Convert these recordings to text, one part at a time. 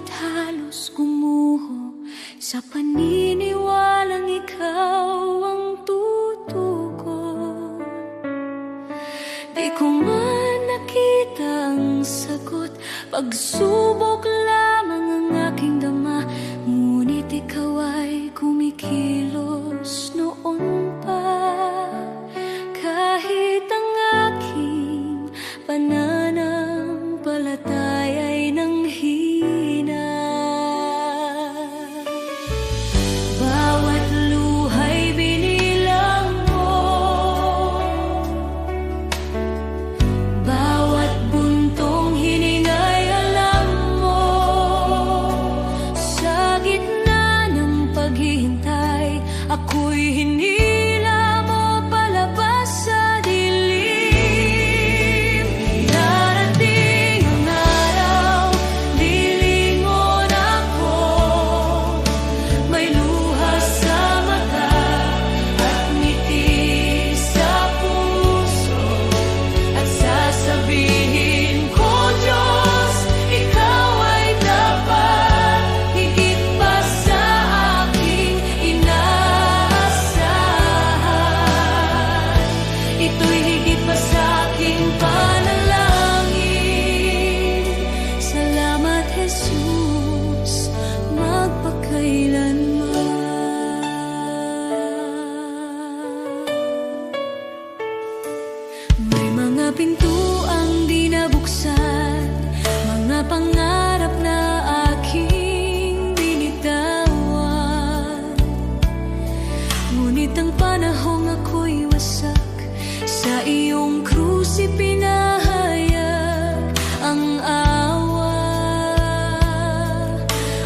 langit halos gumuho sa paniniwalang ikaw ang tutugon. Di ko man nakita ang sagot, pagsubok lamang ang aking dama, ngunit ikaw ay kumikilos noon pa. Kahit ang aking pananampalataya ay nanghina, bawat luha'y binilang mo, bawat buntong hininga'y alam mo. Sa gitna ng paghihintay, ako'y hinila mo palabas sa dilim. Darating ang araw, lilingon ako, may luha sa mata at ngiti sa puso, at sasabihin ko, Diyos, ikaw ay dapat, higit pa sa aking inaasahan. Ito'y higit pa sa aking panalangin. Salamat, Jesus, magpakailanman. May mga pintuang di nabuksan, mga pangarap na aking binitawan, ngunit ang panahong ako'y wasak, sa iyong krus ipinahayag ang awa.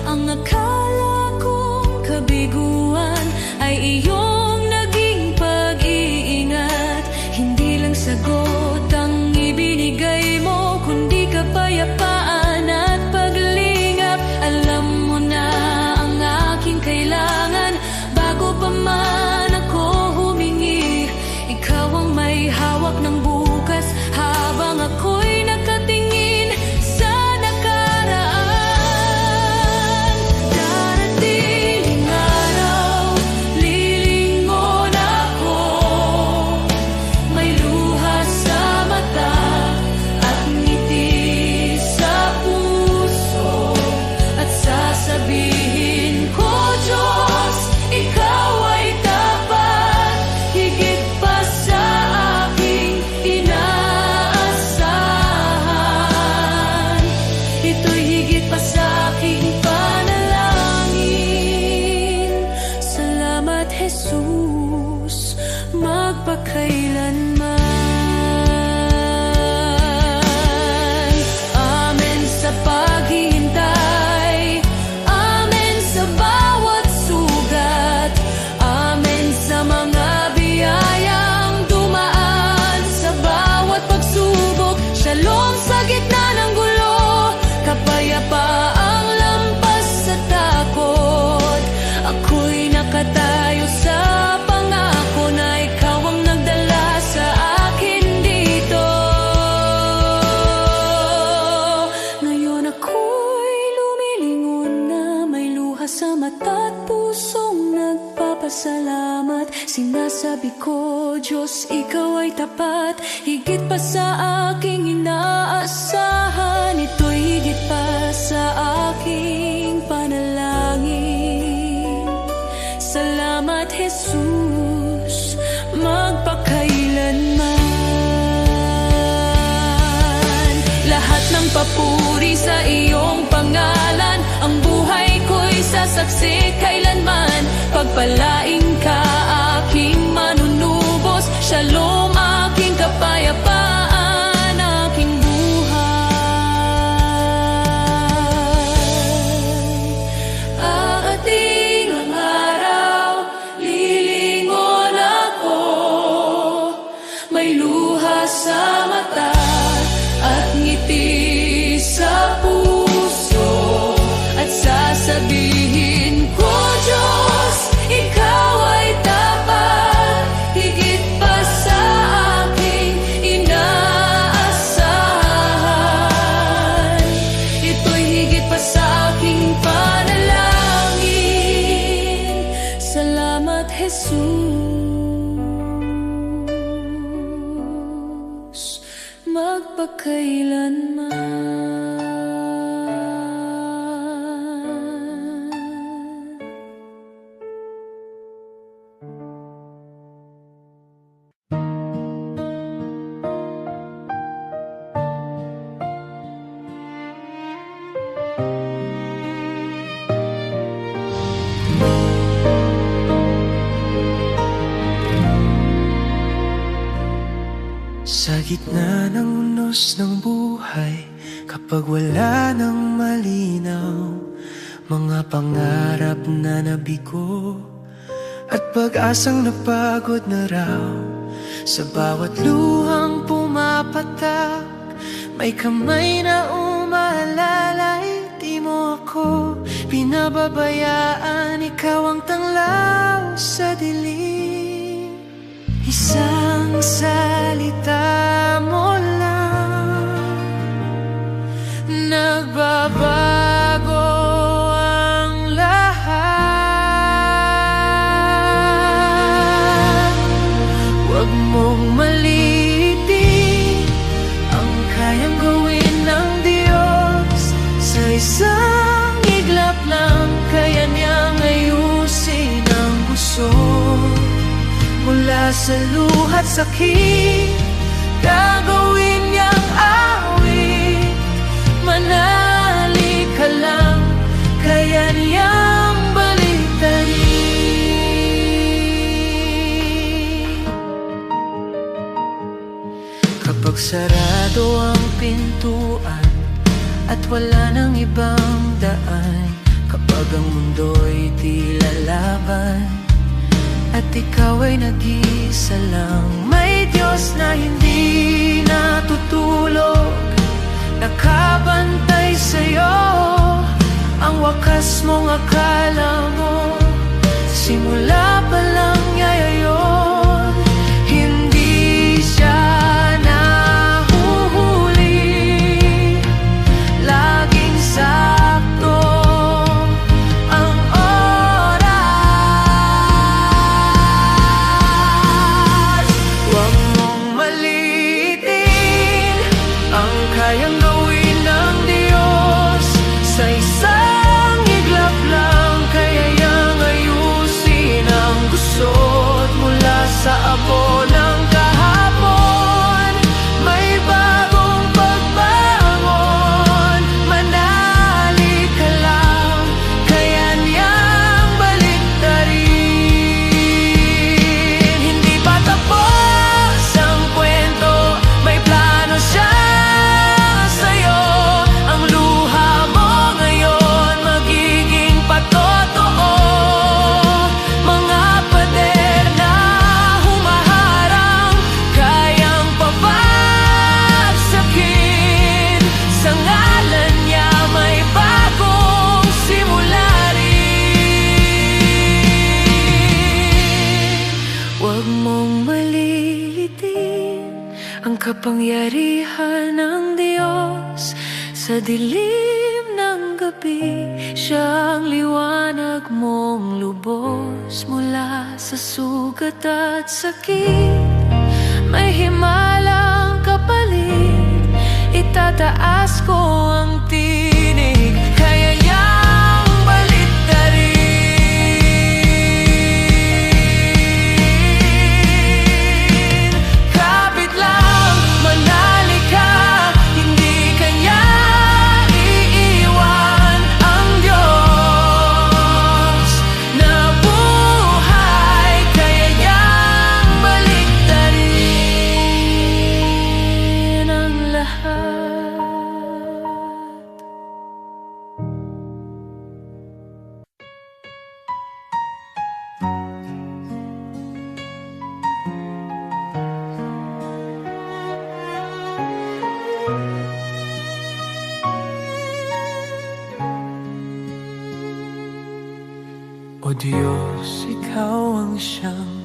Ang akala kong kabiguan ay iyong naging pag-iingat. Hindi lang sagot ang ibinigay mo, kundi kapayapaan at paglingap. Alam mo na ang aking kailangan bago pa man ako humingi. Ikaw ang may hawak ng bukas habang ako'y nakatingin sa nakaraan. Darating ang araw, lilingon ako, may luha sa mata at ngiti sa puso, at sasabihin ko, Diyos, ikaw ay dapat, higit pa sa aking inaasahan. Ito'y higit pa sa aking panalangin. Salamat, Jesus, magpakailanman. Amen sa paghihintay, amen sa bawat sugat, amen sa mga biyayang dumaan sa bawat pagsubok. Shalom sa gitna ng gulo, kapayapaang lampas sa takot. Ako'y nakatayo sa pangako na ikaw ang nagdala sa akin dito. Ngayon ako'y lumilingon na, may luha sa mata at pusong nagpapasalamat. Sinasabi ko, Diyos, ikaw ay tapat, higit pa sa aking inaasahan. Ito'y higit pa sa aking panalangin. Salamat, Jesus, magpakailanman. Lahat ng papuri sa iyong pangalan, ang buhay ko'y sasaksi kailanman. Pagpalaing ka, aking manunubos, shalom, aking kapayapaan, aking buhay. Aating ang araw, lilingon ako, may luha sa mata at ngiti sa puso, at sasabihin ko, Diyos, ikaw Salamat, Jesus, magpakailanman. Sa gitna ng unos ng buhay, kapag wala nang malinaw, mga pangarap na nabigo at pag-asang napagod na raw. Sa bawat luhang pumapatak, may kamay na umaalalay. Di mo ako pinababayaan, ikaw ang tanglaw sa dilim. Isang salita mo lang, nagbabago ang lahat. Huwag mong maliitin ang kayang gawin ng Diyos. Sa isang iglap lang, kaya niyang ayusin ang gusot. Mula sa luha't sakit, gagawin niyang awit. Manali ka lang, kaya niyang baliktarin. Kapag sarado ang pintuan at wala nang ibang daan, kapag ang mundo'y tila laban at ikaw ay nag-isa lang, may Diyos na hindi natutulog, nakabantay sa'yo. Ang wakas mong akala mo, simula pa lang niya yun. Hindi siya nahuhuli, laging sakto ang oras. Huwag mong maliitin ang kayang gawin ng Diyos. Sa isang iglap lang, kaya niyang ayusin ang gusot. Mula sa abo ng kahapon, may bagong pagbangon. Manali ka lang, kaya niyang baliktarin. Hindi pa tapos ang kwento, may plano siya sa'yo. Ang luha mo ngayon magiging patotoo. Mga pader na humaharang, kayang pabagsakin. Sa ngalan niya may bagong simula rin. Huwag mong malilitin ang kapangyarihan ng Diyos. Sa dilim ng gabi, siya ang liwanag mong lubos. Mula sa sugat at sakit, may himalang kapalit. Itataas ko ang tinig, kaya niyang baliktarin. Kapit lang, manali ka, hindi kanya iiwan. Ang Diyos na buhay, kaya niyang baliktarin ang lahat. O Diyos, Ikaw ang siyang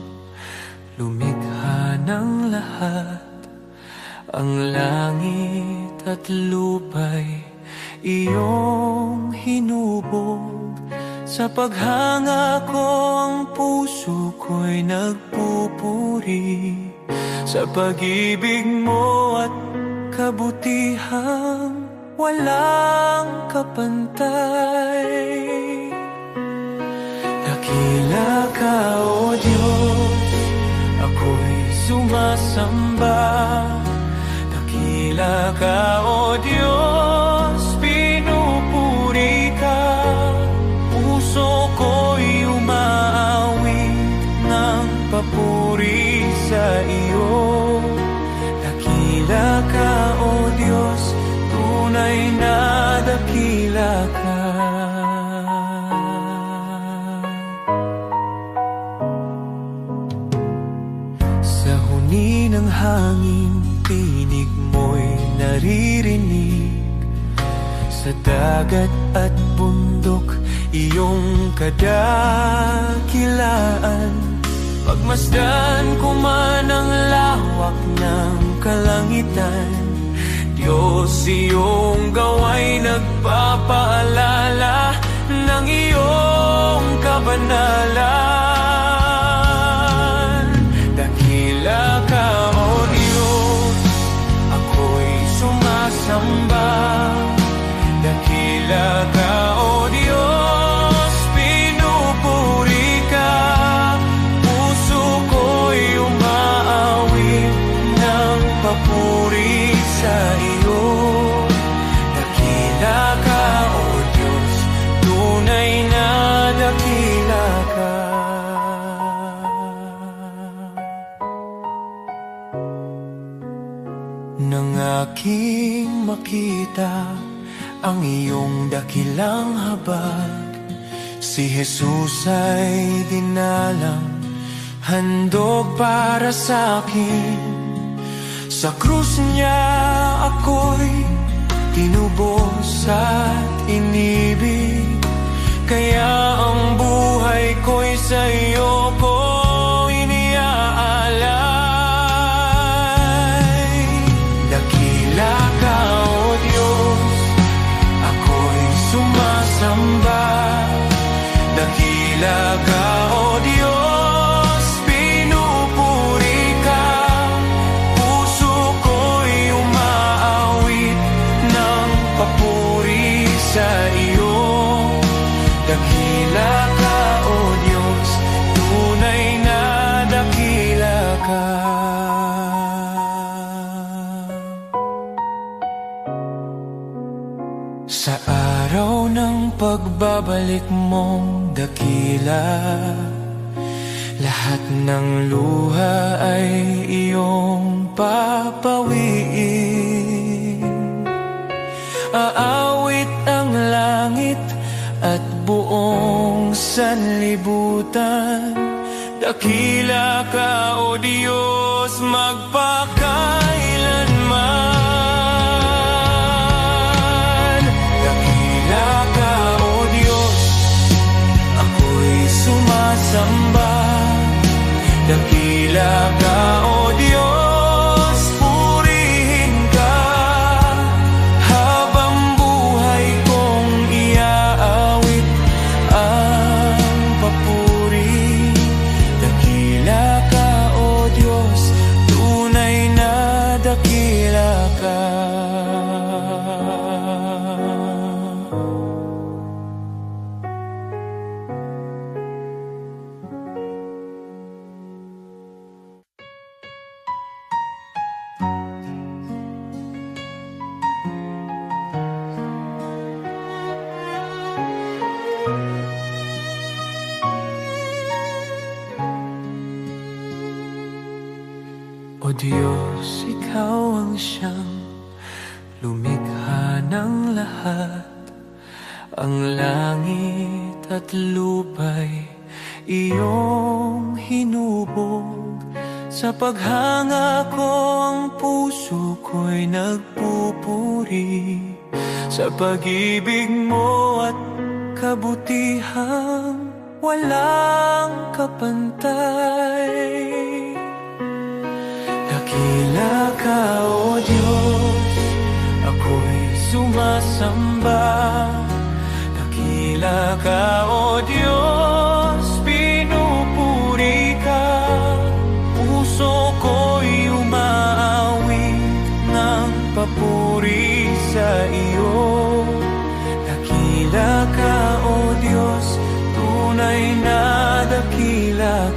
lumikha ng lahat. Ang langit at lupa'y iyong hinubog. Sa paghanga ko ang puso ko'y nagpupuri sa pag-ibig mo at kabutihang walang kapantay. Dakila ka, O Diyos, ako'y sumasamba. Dakila ka, O Diyos, pinupuri ka. Puso ko'y umaawit ng papuri sa iyo. Dakila ka, O Diyos, tunay na dakila ka. Sa huni ng hangin, tinig mo'y naririnig. Sa dagat at bundok, iyong kadakilaan. Pagmasdan ko man ang lawak ng kalangitan, Diyos, iyong gawa'y nagpapaalala ng iyong kabanalan. Dakila ka, O Diyos, ako'y sumasamba. Dakila ka, O Diyos, pinupuri ka. Puso ko'y umaawit ng papuri sa iyo. Dakila ka, O Diyos, tunay na dakila ka. Nang aking makita ang iyong dakilang habag, si Jesus ay dinalang, handog para sa akin. Sa krus niya ako'y tinubos at inibig, kaya ang buhay ko'y sa iyo ko iniaalay. Dakila ka, O Diyos, ako'y sumasamba. Dakila ka, O Diyos, pinupuri ka. Puso ko'y umaawit ng papuri sa iyo. Dakila ka, O Diyos, tunay na dakila ka. Sa araw ng pagbabalik mong dakila, lahat ng luha ay iyong papawiin. Aawit ang langit at buong sanlibutan. Dakila ka, O Diyos, magpakailanman. Dakila ka, O Diyos, ako'y sumasamba. Dakila ka, O Diyos, purihin ka. Habang buhay kong iaawit ang papuri. Dakila ka, O Diyos, tunay na dakila ka. O Diyos, ikaw ang siyang lumikha ng lahat. Ang langit at lupa'y iyong hinubog. Sa paghanga ko ang puso ko'y nagpupuri sa pag-ibig mo at kabutihang walang kapantay. Dakila ka, O Diyos, ako'y sumasamba. Dakila ka, O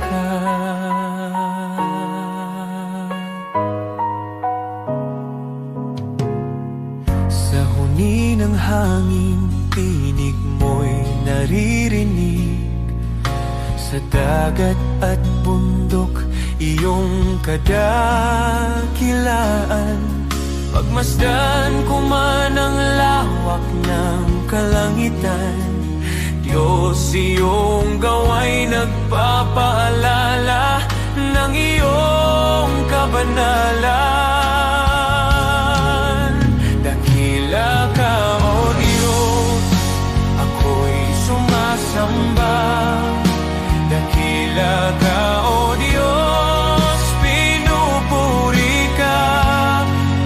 ka. Sa huni ng hangin, tinig mo'y naririnig. Sa dagat at bundok, iyong kadakilaan. Pagmasdan ko man ang lawak ng kalangitan, Diyos, iyong gawa'y nagpapaalala ng iyong kabanalan. Dakila ka, O Diyos, ako'y sumasamba. Dakila ka, O Diyos, pinupuri ka.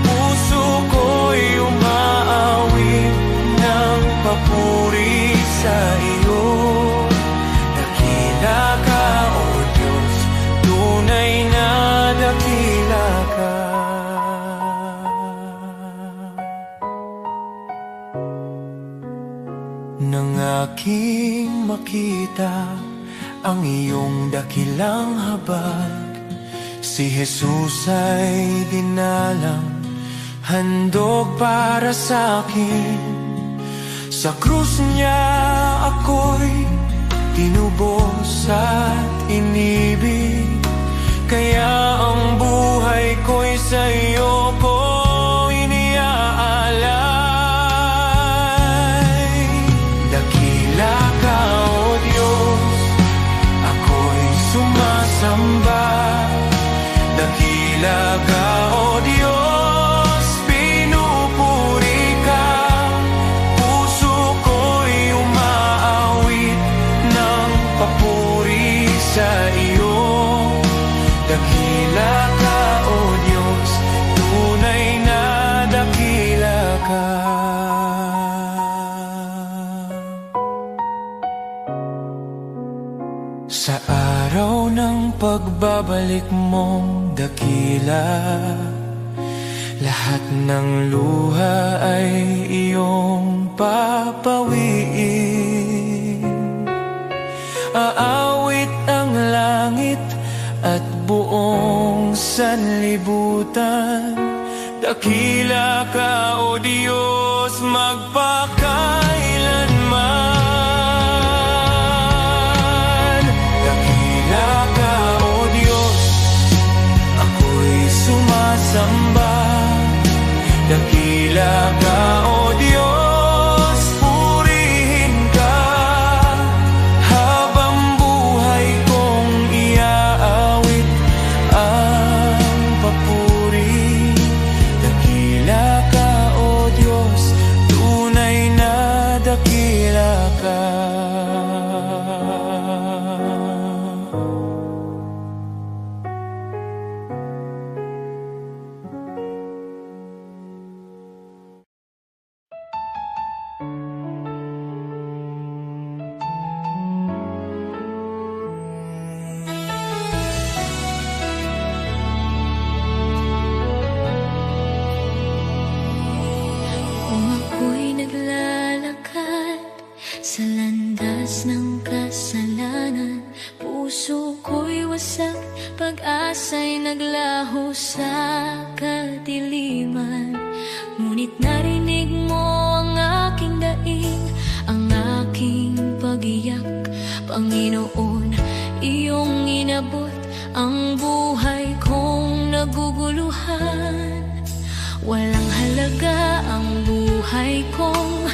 Puso ko'y umaawit ng papuri sa iyo. Dakila ka, O Diyos, tunay na dakila ka. Nang aking makita ang iyong dakilang habag, si Jesus ay dinalang, handog para sa akin. Sa krus niya ako'y tinubos at inibig, kaya ang buhay ko'y sa iyo ko iniaalay. Dakila ka, O Diyos, ako'y sumasamba. Dakila ka, O Diyos, pinupuri ka. Puso ko'y umaawit ng papuri sa iyo. Dakila ka, O Diyos, tunay na dakila ka. Sa araw ng pagbabalik mong dakila, lahat ng luha ay iyong papawiin. Aawit ang langit at buong sanlibutan. Dakila ka, O Diyos, magpakailanman. Dakila ka, O Diyos, ako'y sumasamba. Dakila ka, O Diyos, purihin ka. Habang buhay kong iaawit ang papuri. Dakila ka, O Diyos, tunay na dakila ka. Kung ako'y naglalakad sa landas ng kasalanan, puso ko'y wasak, pag-asa'y naglaho sa kadiliman. Ngunit narinig mo ang aking daing, ang aking pag-iyak. Panginoon, iyong inabot ang buhay kong naguguluhan. Walang halaga ang buhay kong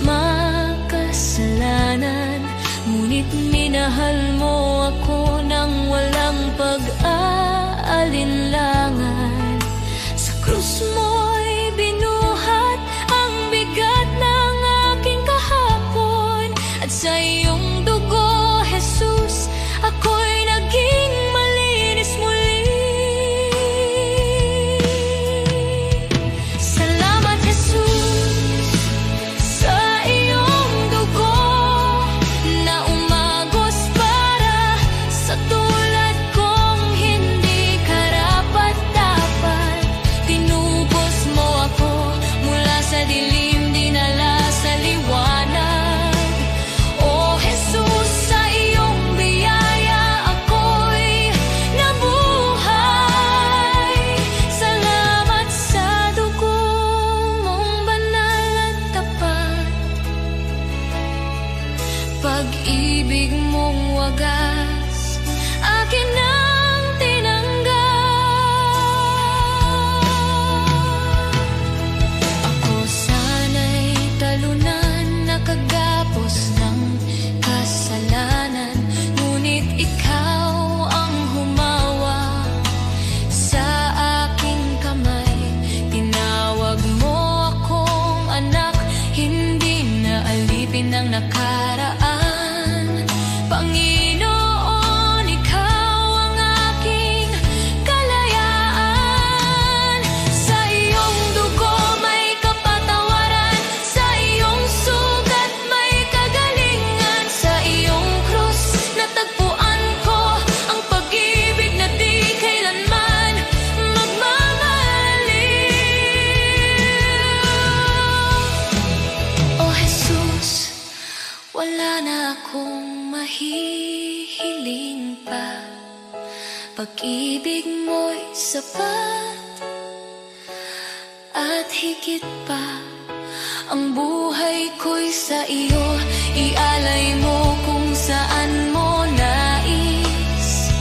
makasalanan, ngunit minahal mo ako ng walang pag-aalinlangan. Sa krus mo'y binuhat ang bigat ng aking kahapon, at sa iyong dugo, Jesus, ako'y naging malinis muli. Sa iyong dugo na umagos para sa tulad pag-ibig mo'y sapat at higit pa. Ang buhay ko'y sa iyo, ialay mo kung saan mo nais.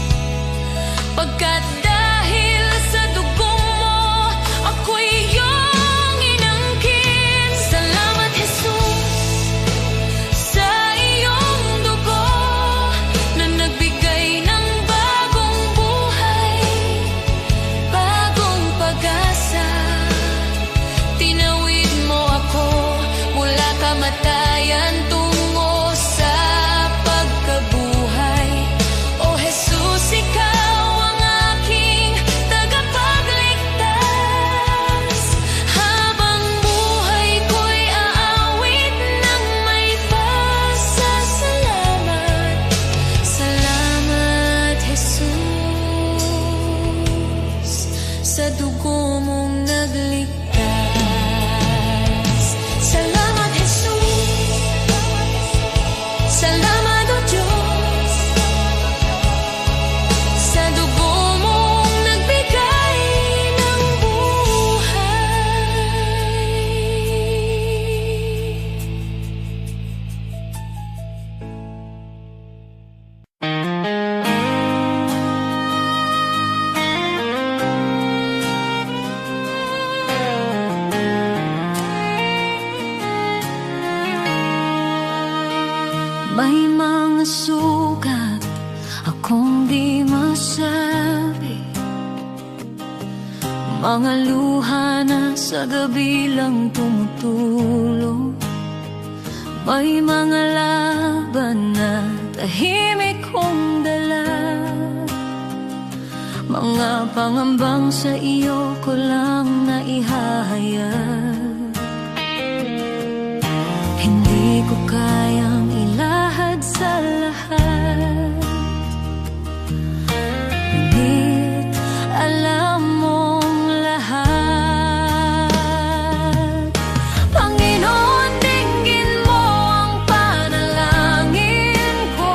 Pagkat dahil sa dugo mo, ako'y iyong inangkin. Salamat, Jesus, sa iyong dugo na nagbigay ng bagong buhay, bagong pag-asa. Tinawid mo ako mula kamatayan tungo sa pagkabuhay. O Jesus, ikaw ang aking tagapagligtas. Habang buhay ko'y aawit ng may pasasalamat. Salamat, Jesus, sa dugo mong nagligtas. Salamat, Jesus. Salamat, O Diyos, sa dugo mong nagbigay ng buhay. May mga sugat akong di masabi, mga luha na sa gabi lang tumutulong. May mga laban na tahimik kong dala, mga pangambang sa iyo ko lang naihahayag. Hindi ko kayang ilahad sa lahat, ngunit alam mong lahat. Panginoon, dinggin mo ang panalangin ko.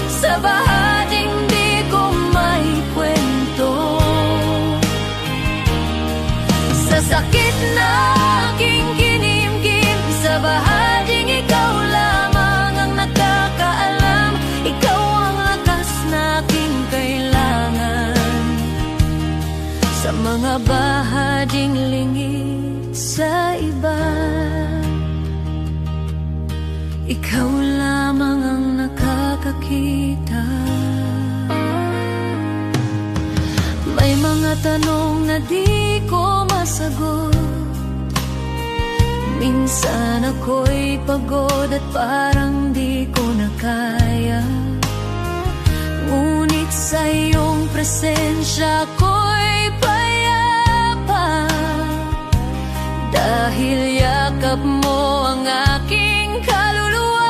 Sa bahading di ko may kwento, sa sakit na aking kinimkim, sa bahading ikaw lamang ang nakakaalam. Ikaw ang lakas na aking kailangan. Sa mga bahading lingid sa iba, ikaw lamang ang nakakakita. May mga tanong na di ko masagot, minsan ako'y pagod at parang di ko na kaya. Ngunit sa iyong presensya ko'y payapa, dahil yakap mo ang aking kaluluwa.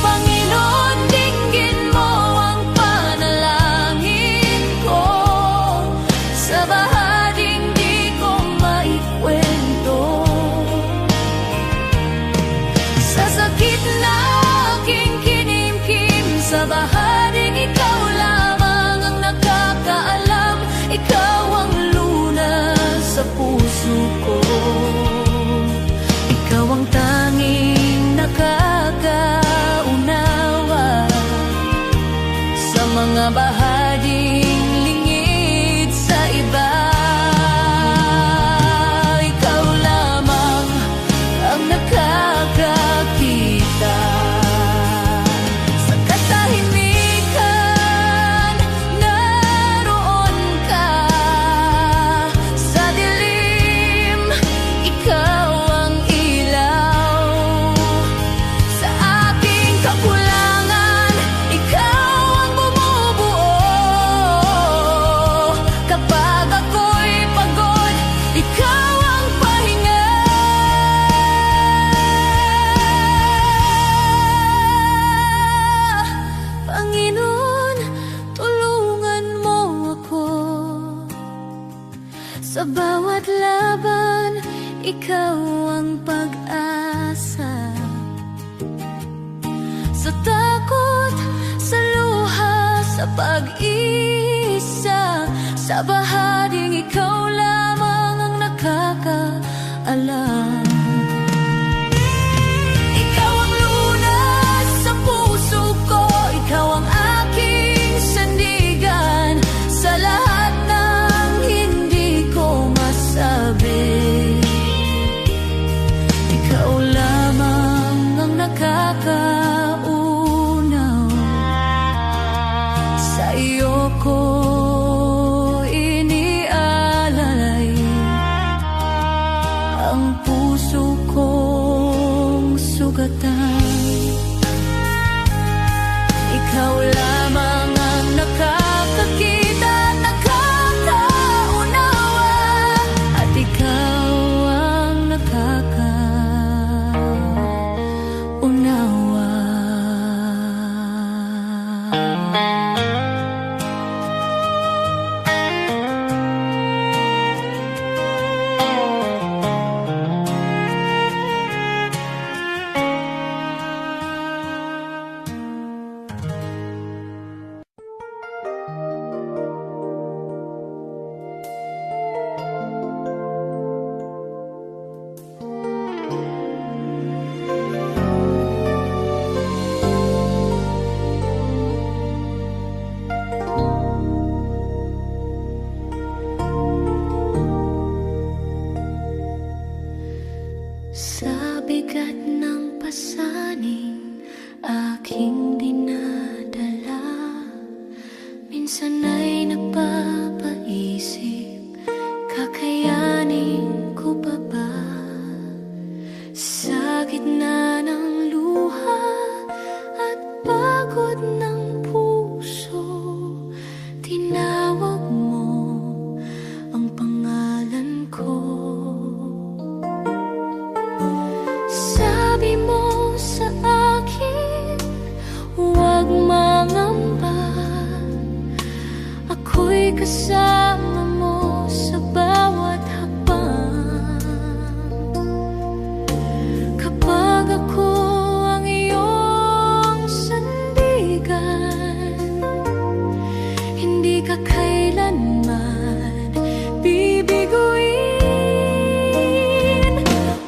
Panginoon, dinggin mo ang panalangin ko. Sa bahading di ko maikwento, sa sakit na aking kinimkim, sa bahading ikaw lamang ang nakakaalam. Ikaw ang lunas sa puso ko, ikaw ang tanging nakakaunawa. Sa mga bahading lingid sa iba, ikaw lamang ang nakakakita. Sa katahimikan, naroon ka. Sa dilim, ikaw ang ilaw. Sa aking kakulangan, ikaw ang bumubuo. Kapag ako'y pagod, ikaw ang pahinga. Panginoon, tulungan mo ako. Sa bawat laban, ikaw ang pag-asa. Sa takot, sa sa pag-isa, sa baharing ikaw lamang ang nakakaalam. Ikaw ang lunas sa puso ko, ikaw ang aking sandigan, sa lahat ng hindi ko masabi. Ikaw lamang ang nakakaunaw, sa iyo ko inialalay ang puso kong sugatan. Ikaw lamang ang nakakakita at nakakaunawa, at ikaw ang nakakaunawa. Sa bigat ng pasaning aking dinadala, minsan ay napapaisip, kakayanin ko pa ba? Sa gitna ng luha at pagod ng puso, tinawag mo ang pangalan ko. Sabi mo sa akin, huwag mangamba, ako'y kasama mo sa bawat hakbang. Kapag ako ang iyong sandigan, hindi ka kailanman bibiguin.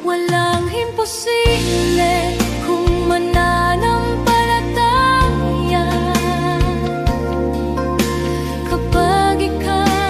Walang imposible kung mananampalataya, kapag ikaw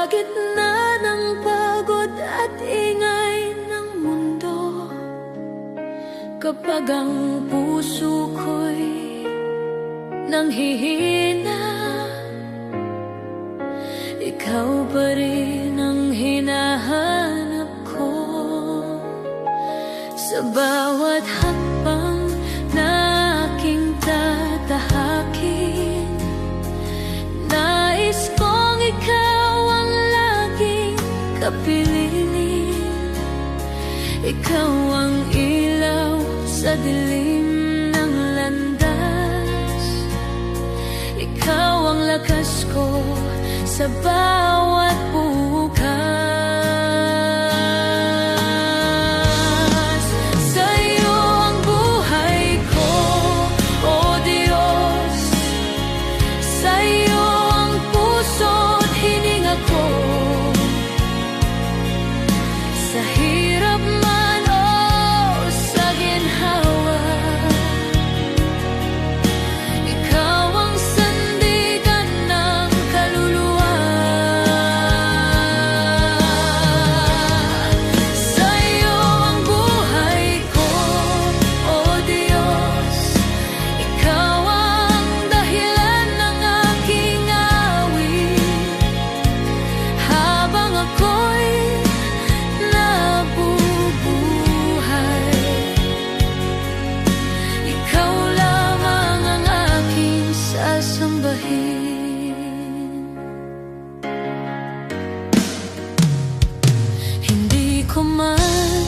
gitna ng pagod at ingay ng mundo, kapag ang puso ko'y nanghihina, ikaw pa rin ang hinahanap ko. Sa bawat hakbang na aking tatahakin, nais kong ikaw ang laging kapiling. Ikaw ang ilaw sa dilim ng landas, ikaw ang lakas ko sa bawat bukas. Sa'yo ang buhay ko, O Diyos. Sa'yo ang puso't hininga ko. Sa hirap man o sa ginhawa, ikaw ang sandigan ng kaluluwa. Sa'yo ang buhay ko, O Diyos. Ikaw ang dahilan ng aking awit, habang ako'y nabubuhay. Ikaw lamang ang aking sasambahin. Hindi ko man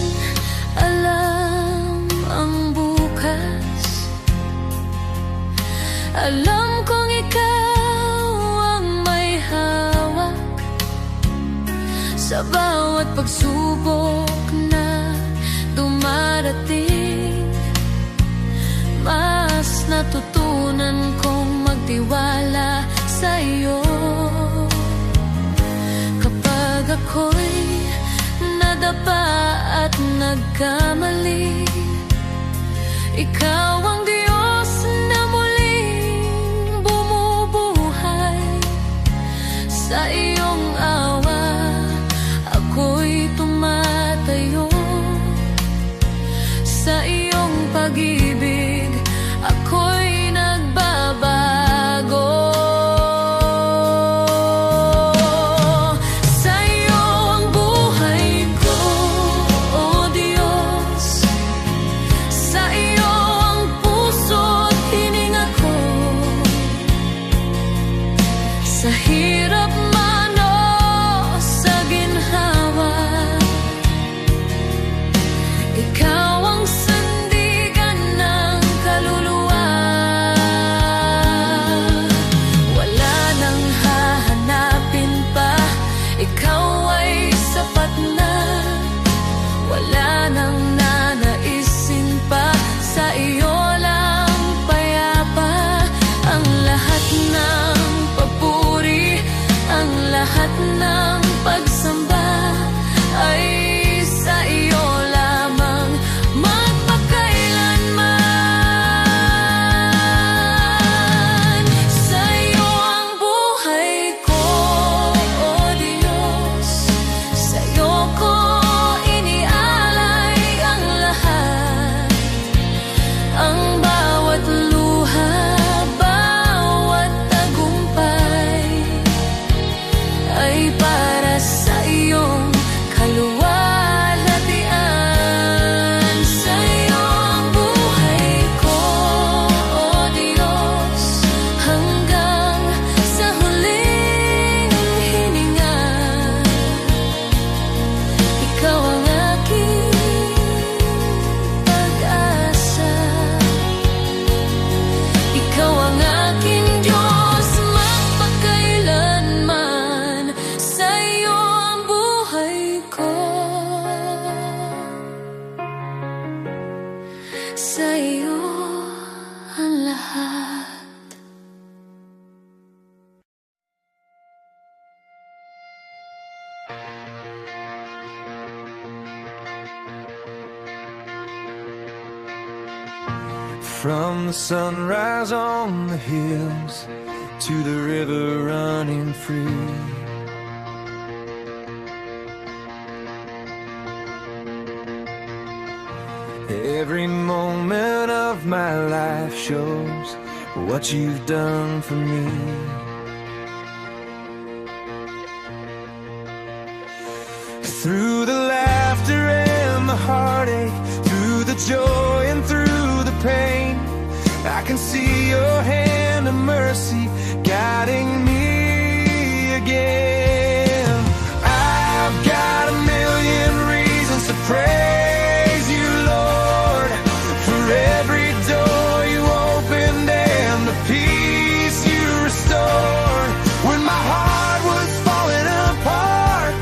alam ang bukas, alam kong ikaw ang may hawak sa bawat pagsubok na dumarating. Mas natutunan kong magtiwala sa iyo kapag ako'y nadapa at nagkamali. Ikaw ang Diyos na muling bumubuhay. Sa iyong awa ako'y tumatayo, sa iyong pag-ibig ako'y nagbabago. Sa'yo ang buhay ko, O Diyos. Sa iyo ang puso't hininga ko. Sa hirap man o sa ginhawa, ikaw ang sandigan ng kaluluwa. Wala nang hahanapin pa, ikaw ay sapat na. Wala nang nanaisin pa, sa iyo lang payapa. Ang lahat ng papuri, ang lahat ng pagsamba ay sa iyo lamang magpakailanman. Sa'yo ang buhay ko, O Diyos. Sa'yo ko inialay ang lahat, ang bawat luha, bawat tagumpay ay para sa iyong kaluwalhatian. Sa'yo ang buhay ko, O Diyos, hanggang sa huling hininga. Ikaw ang aking pag-asa, ikaw ang aking Diyos magpakailanman. Sa'yo ang buhay ko, sa'yo ang lahat. From the sunrise on the hills to the river running free, Every moment of my life shows what you've done for me. Through the laughter and the heartache, through the joy and through the pain, I can see your hand of mercy guiding me again. I've got a million reasons to praise you, Lord, for every door you opened and the peace you restored. When my heart was falling apart,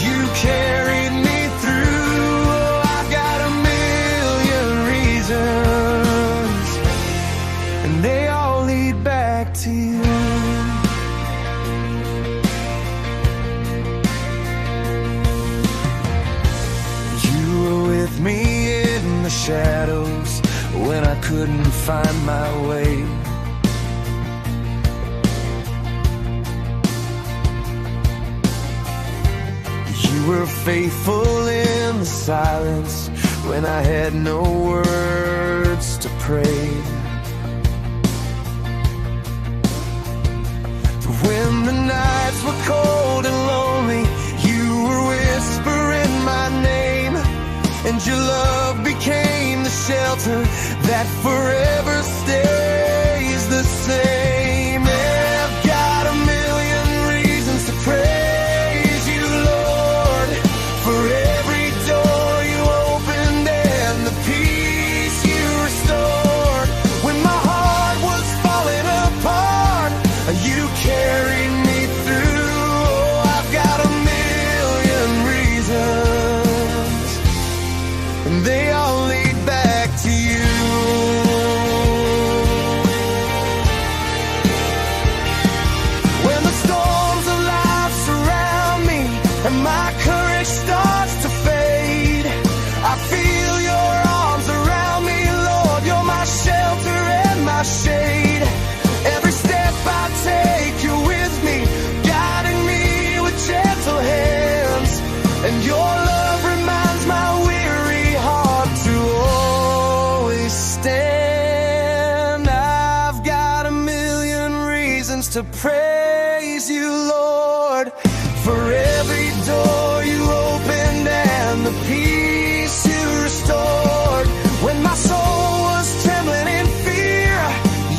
you carried me through. Oh, I've got a million reasons, and they all lead back to you. You were with me in the shadows when I couldn't find my way. You were faithful in the silence when I had no words to pray. When the nights were cold and lonely, you were whispering my name, and your love became the shelter that forever stays the same. I've got a million reasons to praise you, Lord, for every door you opened and the peace you restored. When my heart was falling apart, you carried me through. Oh, I've got a million reasons, and they all lead back to you. When the storms of life surround me and my courage starts to fade, I feel your arms around me, Lord. You're my shelter and my shade. Every step I take, you're with me, guiding me with gentle hands, and your love reminds my weary heart to always stand. I've got a million reasons to praise you, Lord, for every door you opened and the peace you restored. When my soul was trembling in fear,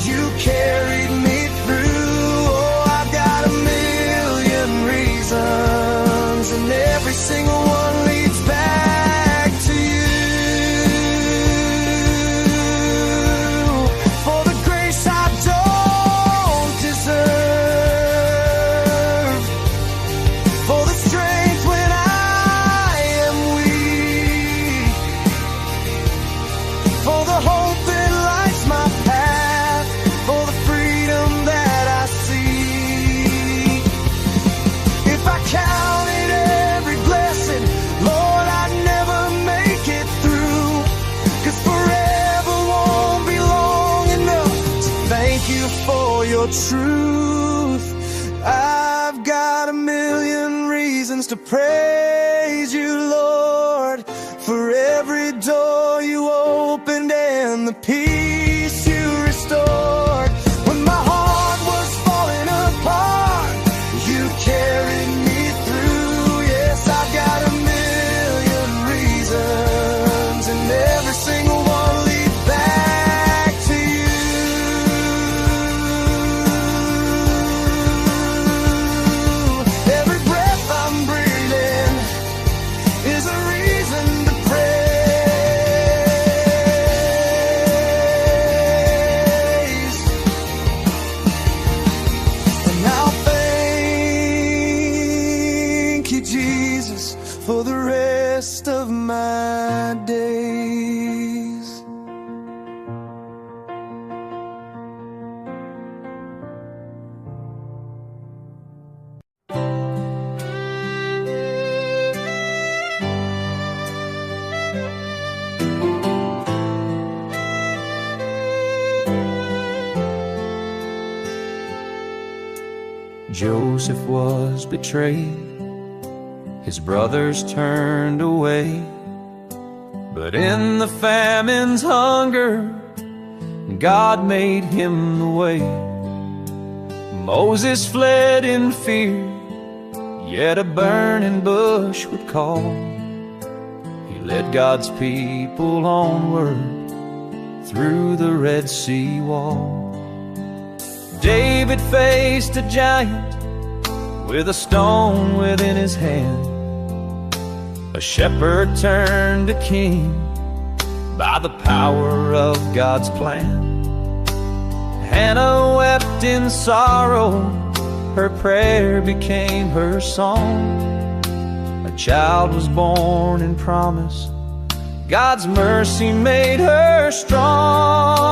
you carried me through. Oh, I've got a million reasons, and every single one leads back to you. For the grace I don't deserve, for the strength when I am weak, for the hope that lights my path, for the freedom that I see. If I counted every blessing, Lord, I'd never make it through, 'cause forever won't be long enough to thank you for your truth. I've got a million reasons to praise you, Lord, for every door you opened and the peace you restored. When my heart was falling apart, you carried me through. Yes, I've got a million reasons, and every single one leads back to you. Every breath I'm breathing is a reason to praise. And I'll thank you, Jesus, for the rest of my days. Joseph was betrayed, his brothers turned away, But in the famine's hunger, God made him the way. Moses fled in fear, yet a burning bush would call. He led God's people onward through the Red Sea wall. David faced a giant with a stone within his hand. A shepherd turned to king by the power of God's plan. Hannah wept in sorrow, her prayer became her song. A child was born in promise, God's mercy made her strong.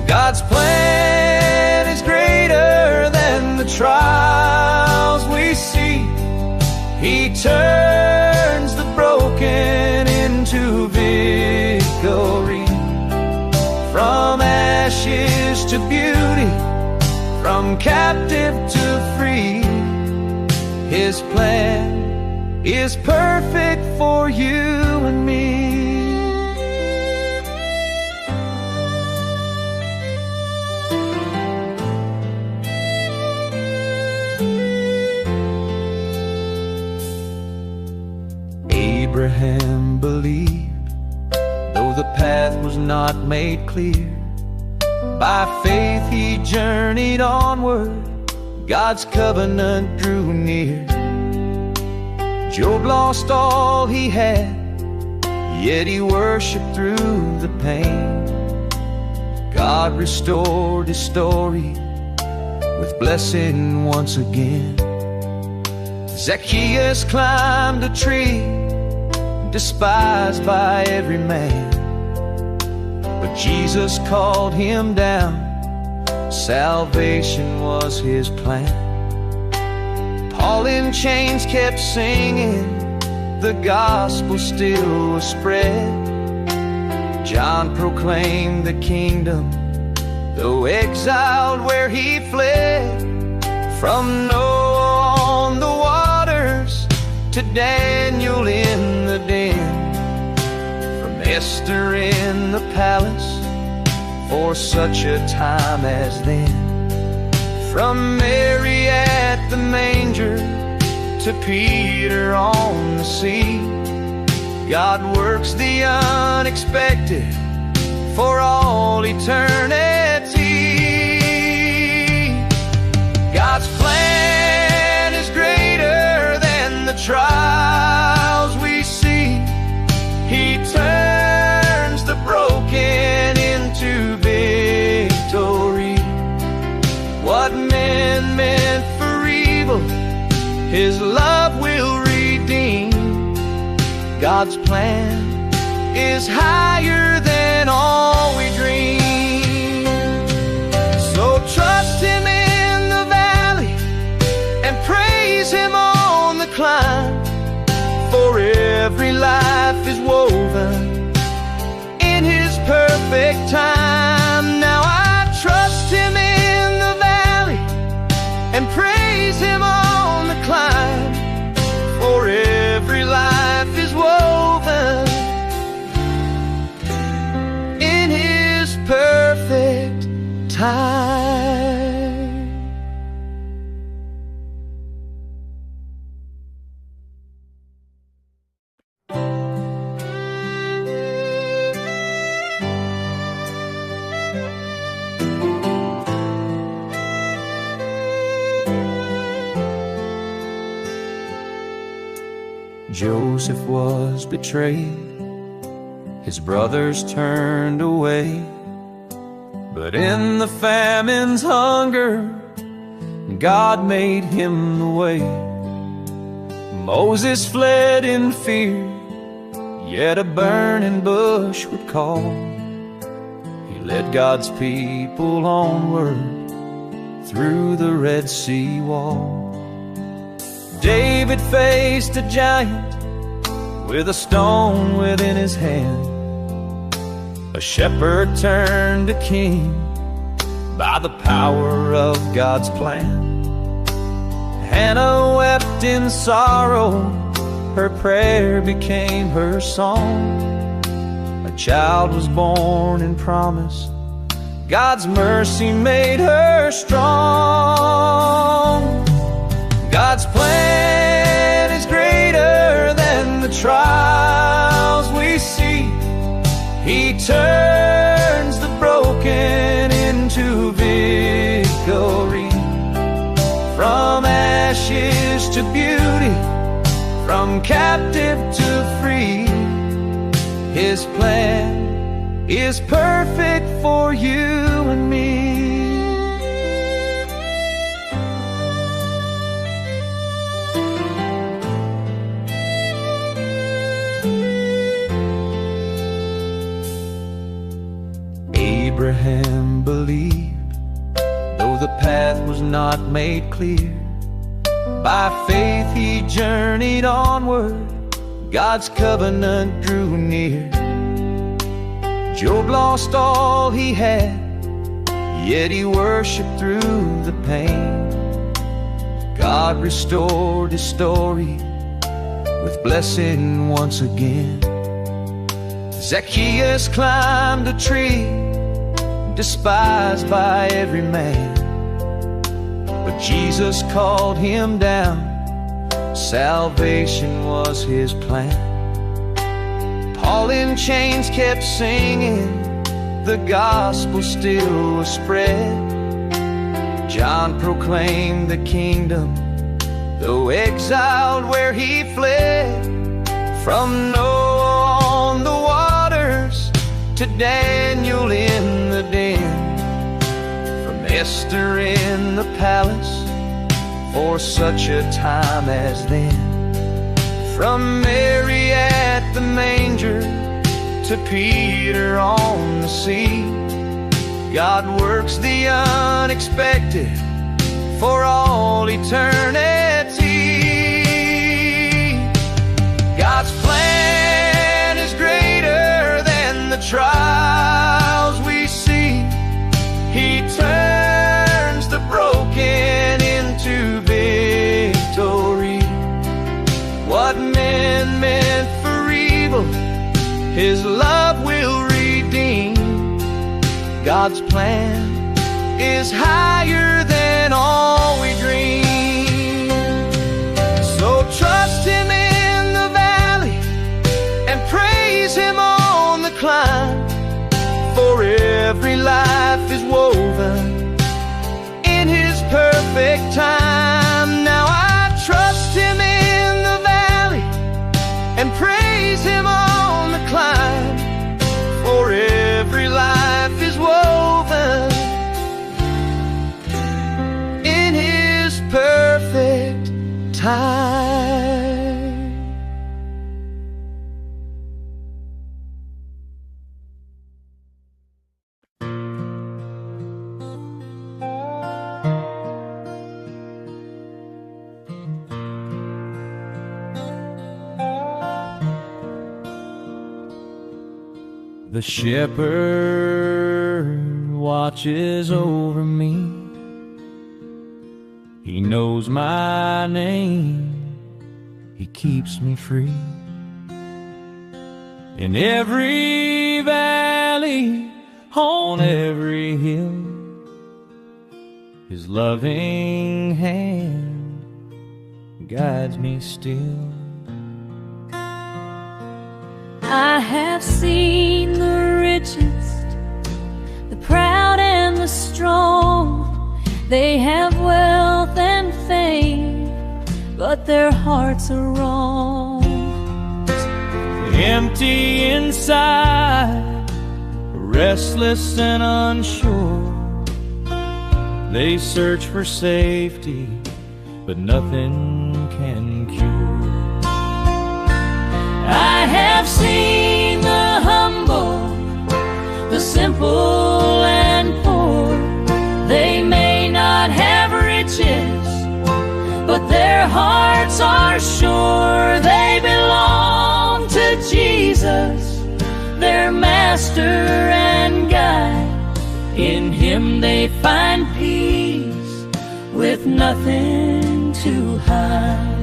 God's plan is greater than the trials we see. He turns the broken into victory. From ashes to beauty, from captive to free, His plan is perfect for you and me. Abraham believed, though the path was not made clear. By faith he journeyed onward, God's covenant drew near. Job lost all he had, yet he worshiped through the pain. God restored his story with blessing once again. Zacchaeus climbed a tree, despised by every man, but Jesus called him down. Salvation was his plan. Paul in chains kept singing, the gospel still was spread. John proclaimed the kingdom, though exiled where he fled. From Noah on the waters to Daniel in the den, from Esther in the palace for such a time as then. From Mary at the manger to Peter on the sea, God works the unexpected for all eternity. God's plan is greater than the trials we see. He turns the broken into victory. What men meant for evil, His love will redeem. God's plan is higher than all we dream. So trust Him in the valley and praise Him on the climb, for every life is woven in His perfect time. Now I trust Him in the valley and praise Him on the climb, for every life is woven in His perfect time. Joseph was betrayed, his brothers turned away, but in the famine's hunger, God made him the way. Moses fled in fear, yet a burning bush would call. He led God's people onward through the Red Sea wall. David faced a giant with a stone within his hand. A shepherd turned to king by the power of God's plan. Hannah wept in sorrow, her prayer became her song. A child was born in promise. God's mercy made her strong. God's plan is greater than the trials we see. He turns the broken into victory. From ashes to beauty, from captive to free, His plan is perfect for you and me. Abraham believed, though the path was not made clear. By faith he journeyed onward, God's covenant drew near. Job lost all he had, yet he worshiped through the pain. God restored his story with blessing once again. Zacchaeus climbed a tree, despised by every man, but Jesus called him down. Salvation was his plan. Paul in chains kept singing, the gospel still was spread. John proclaimed the kingdom, though exiled where he fled. From Noah on the waters to Daniel in the den, from Esther in the palace for such a time as then. From Mary at the manger to Peter on the sea, God works the unexpected for all eternity. God's plan is greater than the trials we see. He turns the broken into victory. What men meant for evil, His love will redeem. God's plan is higher than all we dream. So trust Him in the valley and praise Him on the climb, for every life is woven in His perfect time. Now I trust Him in the valley and praise Him on the climb, for every life is woven in His perfect time. The shepherd watches over me. He knows my name. He keeps me free. In every valley, on every hill, His loving hand guides me still. I have seen the richest, the proud and the strong. They have wealth and fame, but their hearts are wrong. Empty inside, restless and unsure. They search for safety, but nothing can cure. I have seen the humble, the simple and poor. They may not have riches, but their hearts are sure. They belong to Jesus, their master and guide. In Him they find peace with nothing to hide.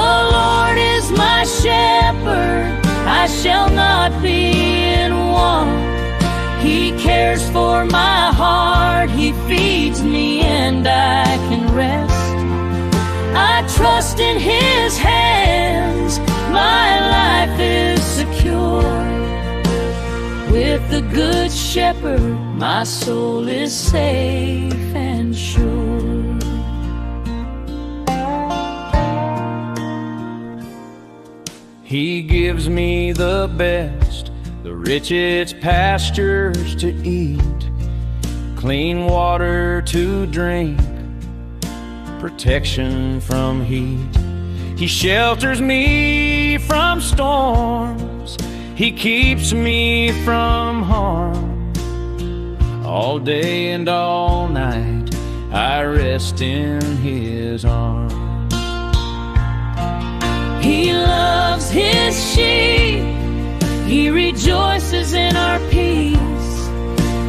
Lord is my shepherd, I shall not be in want. He cares for my heart, He feeds me and I can rest. I trust in His hands, my life is secure. With the Good Shepherd, my soul is safe and sure. He gives me the best, the richest pastures to eat, clean water to drink, protection from heat. He shelters me from storms, He keeps me from harm. All day and all night I rest in His arms. He loves His sheep, He rejoices in our peace.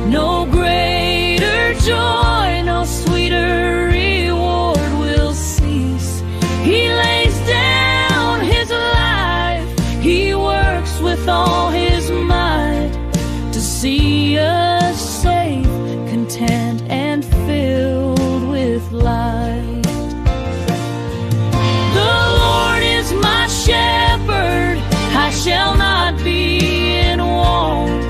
No greater joy, no sweeter reward will cease. He lays down His life, He works with all His might to see us safe, content and filled with light. The Lord is my shepherd, I shall not be in want.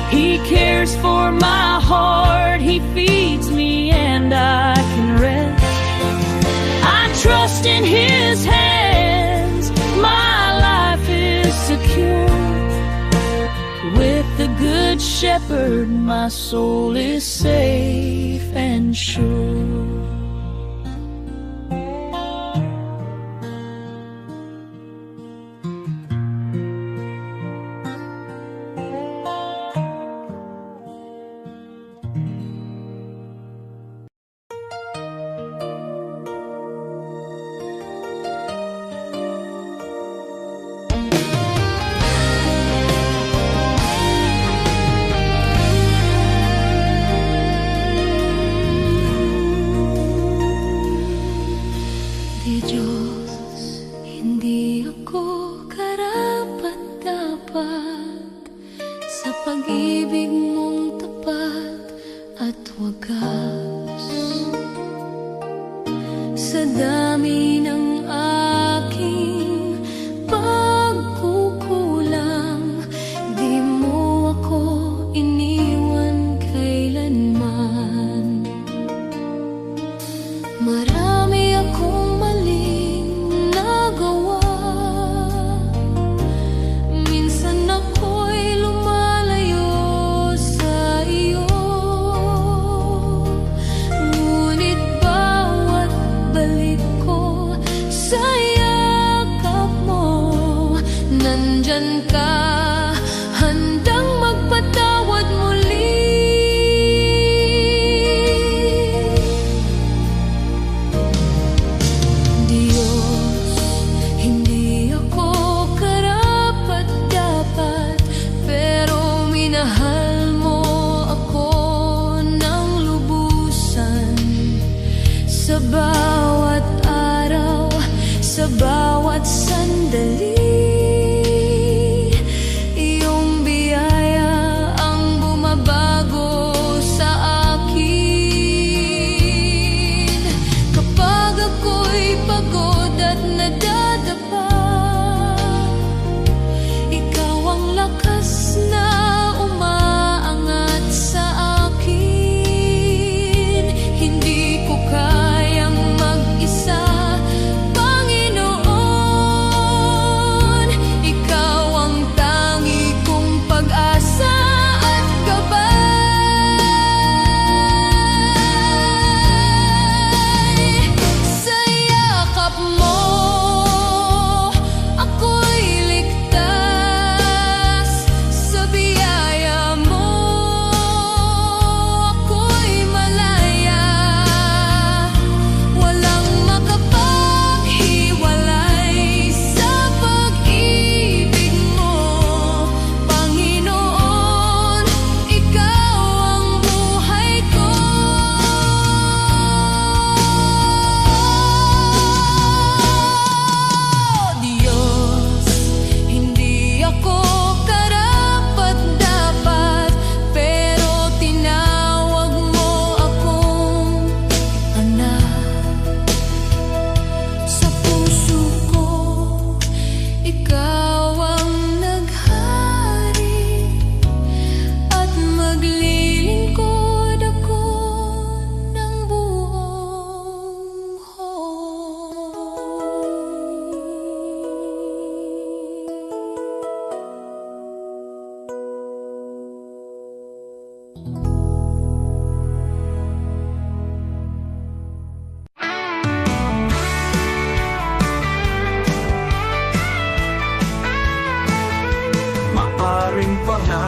He cares for my heart, He feeds me and I can rest. I trust in His hands, my life is secure. With the Good Shepherd, my soul is safe and sure. Di Diyos, hindi ako karapat-dapat sa pag-ibig mong tapat at wagas. Sa dami ng aking pagkukulang, di mo ako iniwan kailanman. Marami akong maling nagawa, minsan ako'y lumalayo sa iyo. Ngunit bawat balik ko sa yakap mo, nandyan ka, handang magpatawad muli. Diyos, hindi ako karapat-dapat, pero minahal mo ako ng lubusan. Sa bawat araw, sa bawat sandali, iyong biyaya ang bumabago sa akin. Kapag ako'y pagod at nadadapa, ikaw ang lakas na umaangat sa akin. Hindi ko kayang mag-isa, Panginoon.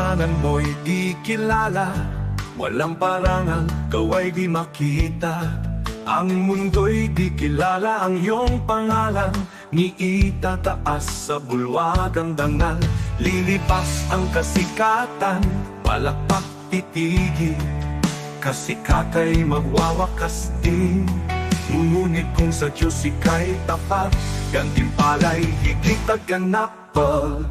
pangalan mo'y di kilala, walang parangal, kaway di makita. Ang mundo'y di kilala ang iyong pangalan, ni itataas sa bulwagang dangal. Lilipas ang kasikatan, palakpak titigil, kasikatay magwawakas din. Ngunit kung sa Diyos ika'y tapat, gantimpala'y higit at ganapal.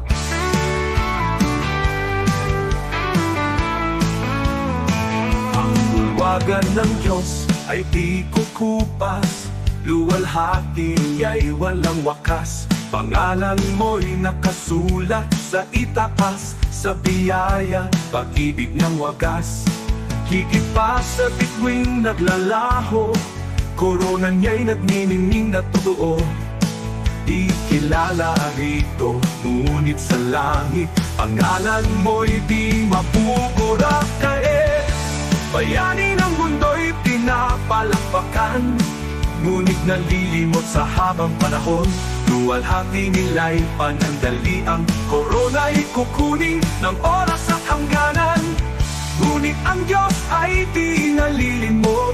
Ang bulwagan ng Diyos ay di kukupas, luwalhati ay walang wakas. Pangalan mo'y nakasulat sa itaas, sa biyaya, pag-ibig ng wagas. Higit pa sa bituing naglalaho, korona niya'y nagniningning na totoo. Di kilala rito, ngunit sa langit, pangalan mo'y di mapupura. Kaya bayani ng mundo'y pinapalakpakan, ngunit nalilimot sa habang panahon. Luwalhati nila'y panandali, ang korona'y kukunin ng oras at hangganan. Ngunit ang Diyos ay di nalilimot,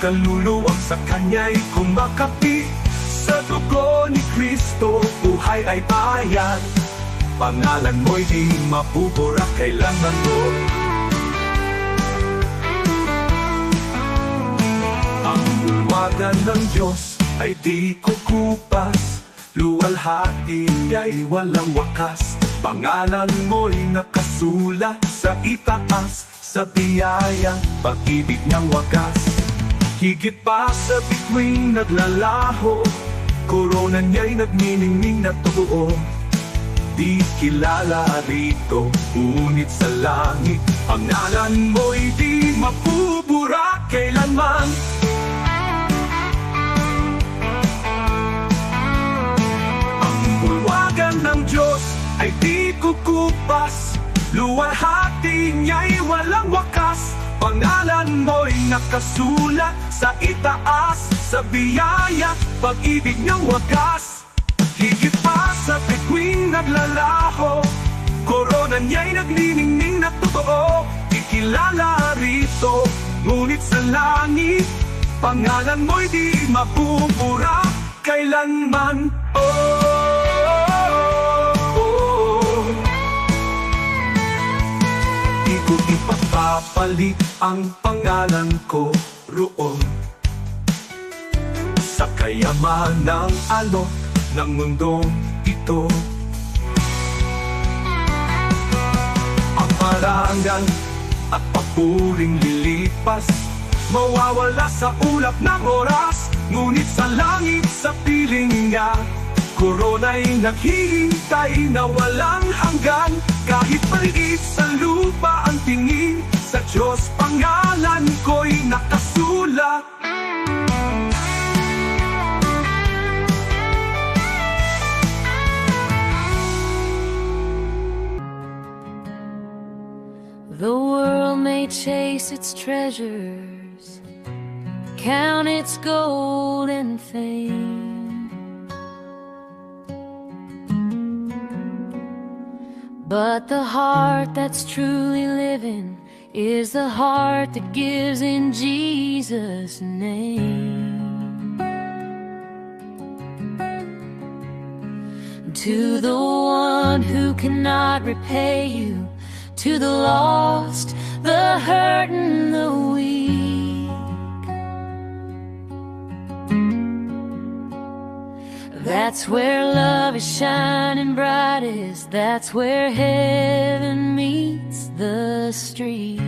kaluluwang sa Kanya'y kumakapi. Sa dugo ni Kristo, buhay ay bayan, pangalan mo'y di mapupura kailanman mo. Ang bulwagan ng Diyos ay di kukupas, luwalhati ay walang wakas. Pangalan mo'y nakasulat sa itaas, sa biyaya, pag-ibig ng wagas. Higit pa sa bituing naglalaho, korona niya'y nagniningning na totoo. Di kilala rito, ngunit sa langit, pangalan mo'y di mapupura kailanman. Ang bulwagan ng Diyos ay di kukupas, luwalhati niya'y walang wakas. Pangalan mo'y nakasulat sa itaas, sa biyaya, pag-ibig ng wagas. Higit pa sa bituing naglalaho, korona niya'y nagniningning na totoo. Di kilala rito, ngunit sa langit, pangalan mo'y di mapupura kailanman. Di ko ipapapalit ang pangalan ko roon sa kayamanang alok ng mundong ito. Ang parangal at papuring lilipas, mawawala sa ulap ng oras. Ngunit sa langit, sa piling niya, korona'y naghihintay na walang hanggan. Kahit maliit sa lupa ang tingin, sa Diyos pangalan ko'y nakasulat. The world may chase its treasures, count its gold and fame, but the heart that's truly living is the heart that gives in Jesus' name. To the one who cannot repay you, to the lost, the hurt and the weak, that's where love is shining brightest, that's where heaven meets the street.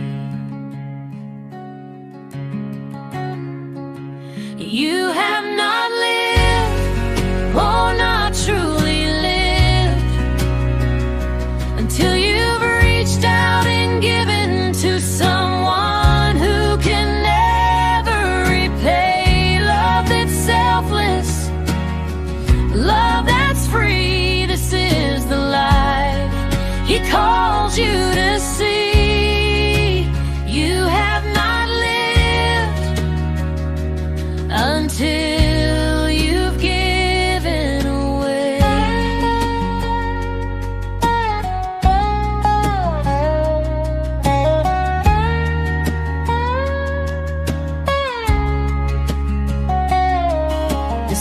You have not lived, oh, not truly lived, until you've reached out and given to someone who can never repay. Love that's selfless, love that's free. This is the life He calls you to see. You have not lived until you've given away.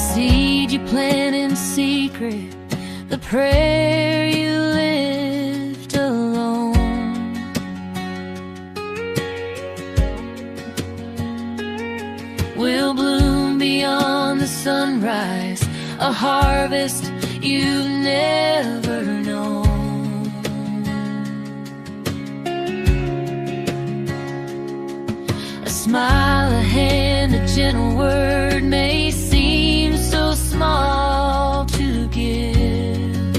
seed you plant in secret, the prayer you lift alone, will bloom beyond the sunrise, a harvest you've never known. A smile, a hand, a gentle word may seem so small to give,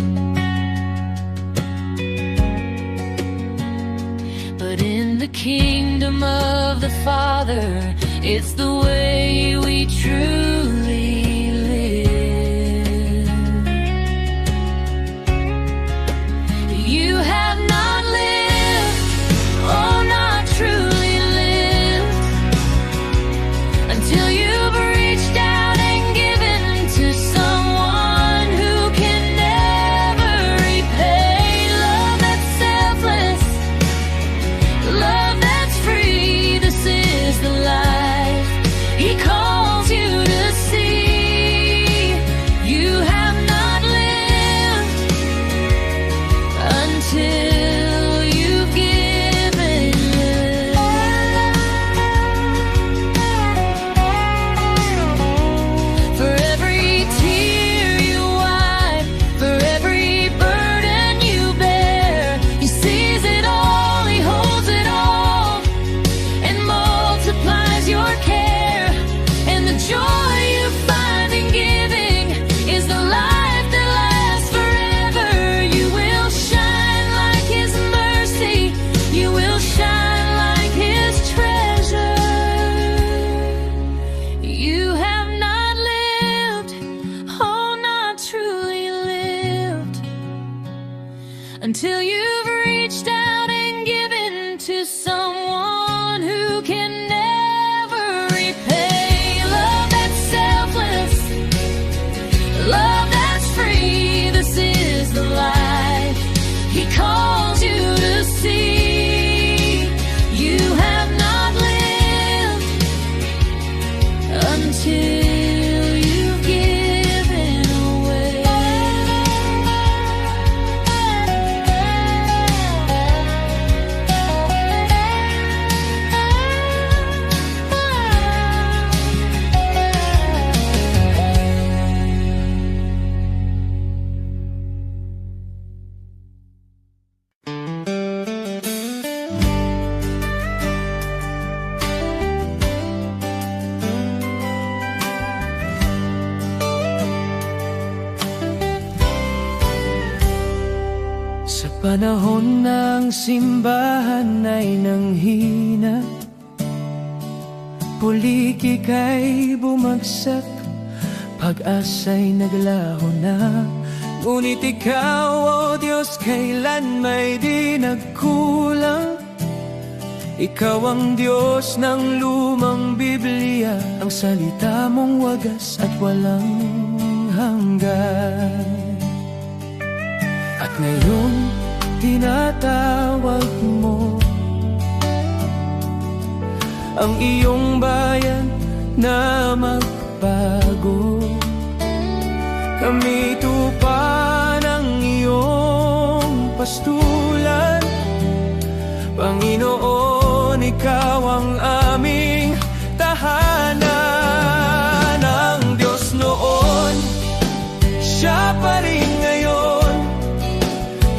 but in the kingdom of the Father, it's the way we truly live. You have not lived, oh, not truly lived, until you've reached out and given to someone who can never repay. Love that's selfless, love that's free, this is the life He calls you to see. You have not lived until you've given. For every tear you wipe, for every burden you bear, He sees it all, He holds it all, and multiplies your care. And the joy you find in giving is the life that lasts forever. You will shine like His mercy, you will shine like His treasure. You have not lived, oh, not truly lived, until you've reached out and given to someone who can never repay. Love that's selfless, love that's free, this is the life He calls you to see. You have not lived until you've given away. Sa panahon ng simbahan ay nanghina, pulikik ay bumagsak, pag-asa'y naglaho na. Ngunit Ikaw, O Diyos, kailan may di nagkulang. Ikaw ang Diyos ng lumang Biblia, ang salita mong wagas at walang hanggan. At ngayon, tinatawag mo ang iyong bayan na magbago. Kami tupa ng iyong pastulan, Panginoon, Ikaw ang aming tahanan. Ang Diyos noon, Siya pa rin ngayon,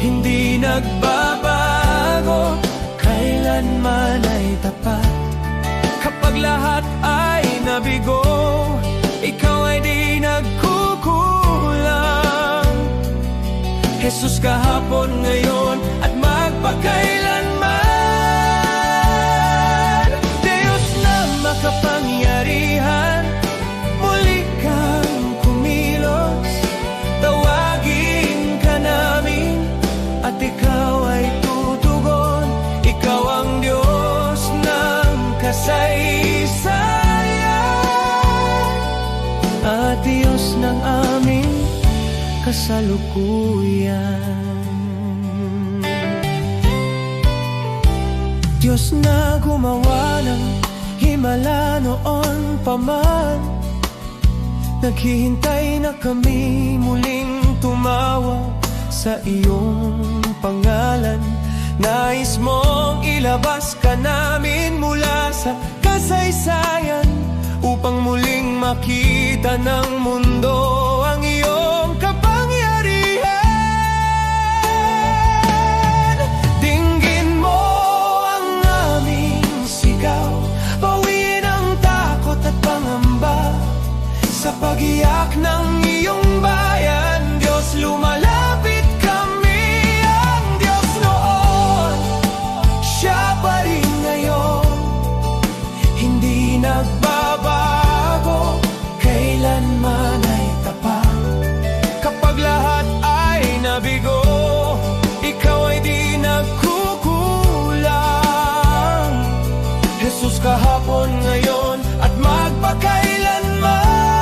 hindi nagbabago, kailanman ay tapat. Kapag lahat ay nabigo, Ikaw ay di nagkukulang. Jesus kahapon, ngayon at magpakailanman. Diyos na makapangyarihan, muli kang kumilos. Tawagin ka namin at Ikaw ay tutugon. Ikaw ang Diyos ng kasaysayan at Diyos ng aming kasalukuyan. Diyos na gumawa ng himala noon pa man, Naghihintay na kami muling tumawag sa iyong pangalan. Nais mong ilabas ka namin mula sa kasaysayan, upang muling makita ng mundo ang iyong kapangyarihan. Dinggin mo ang aming sigaw, bawiin ang takot at pangamba. Sa pag-iyak ng iyong bayan, Diyos, lumalapit kami. Ang Diyos noon, Siya pa rin ngayon, hindi nagbabago, kailanman ay tapat. Kapag lahat ay nabigo, Ikaw ay di nagkukulang. Jesus, kahapon, ngayon at magpakailanman.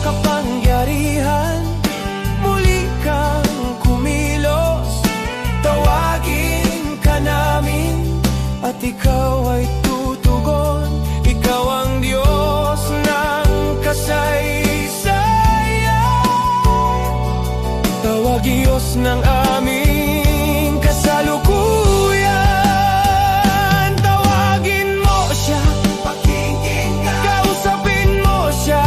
Kapangyarihan, muli kang kumilos. Tawagin ka namin at ikaw ay tutugon. Ikaw ang Diyos ng kasaysayan. Tawag Diyos ng aming kasalukuyan. Tawagin mo Siya, pakinggan, kausapin mo Siya.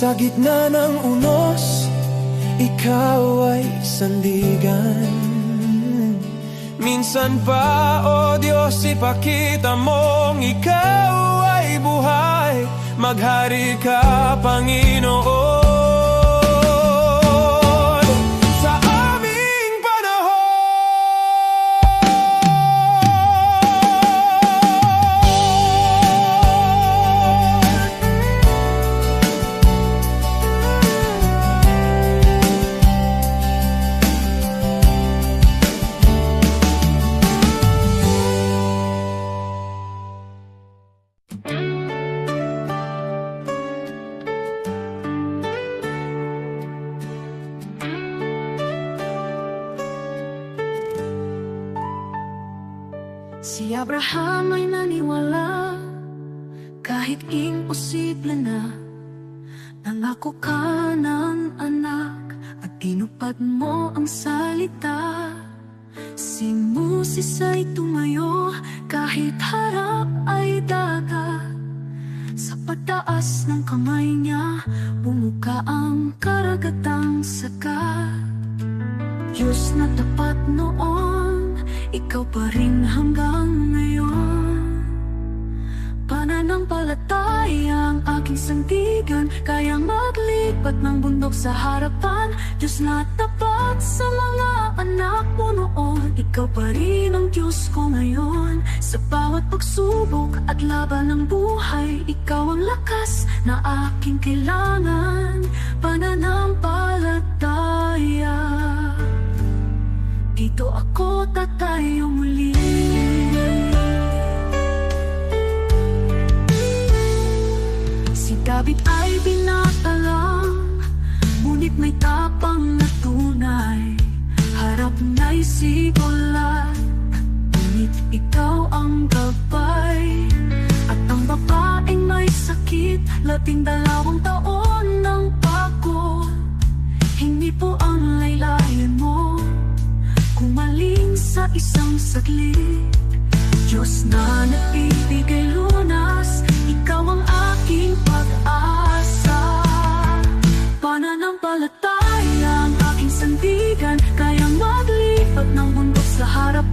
Sa gitna ng unos, Ikaw ay sandigan. Minsan pa, O Diyos, ipakita mong Ikaw ay buhay. Maghari ka, Panginoon, sa aming panahon. Si Abraham ay naniwala, kahit imposible na. Nangako ka ng anak at tinupad mo ang salita. Si Moses ay tumayo kahit harap ay dagat. Sa pagtaas ng kamay niya, bumuka ang karagatang sagat. Diyos na tapat noon, Ikaw pa rin hanggang ngayon. Pananampalataya ang aking sandigan, kayang maglipat ng bundok sa harapan. Diyos na tapat sa mga anak mo noon, Ikaw pa rin ang Diyos ko ngayon. Sa bawat pagsubok at laban ng buhay, Ikaw ang lakas na aking kailangan. Pananampalataya, dito ako tatayo muli. Si David ay binata lang, ngunit may tapang na tunay. Harap na'y sigolat, ngunit ikaw ang gabay. At ang babaeng may sakit, 12 taon ng pagod. Hindi po ang laylayan mo kumaling sa isang saglit. Diyos na nagbibigay lunas, Ikaw ang aking pag-asa. Pananampalataya ang aking sandigan, kayang maglipat ng bundok sa harap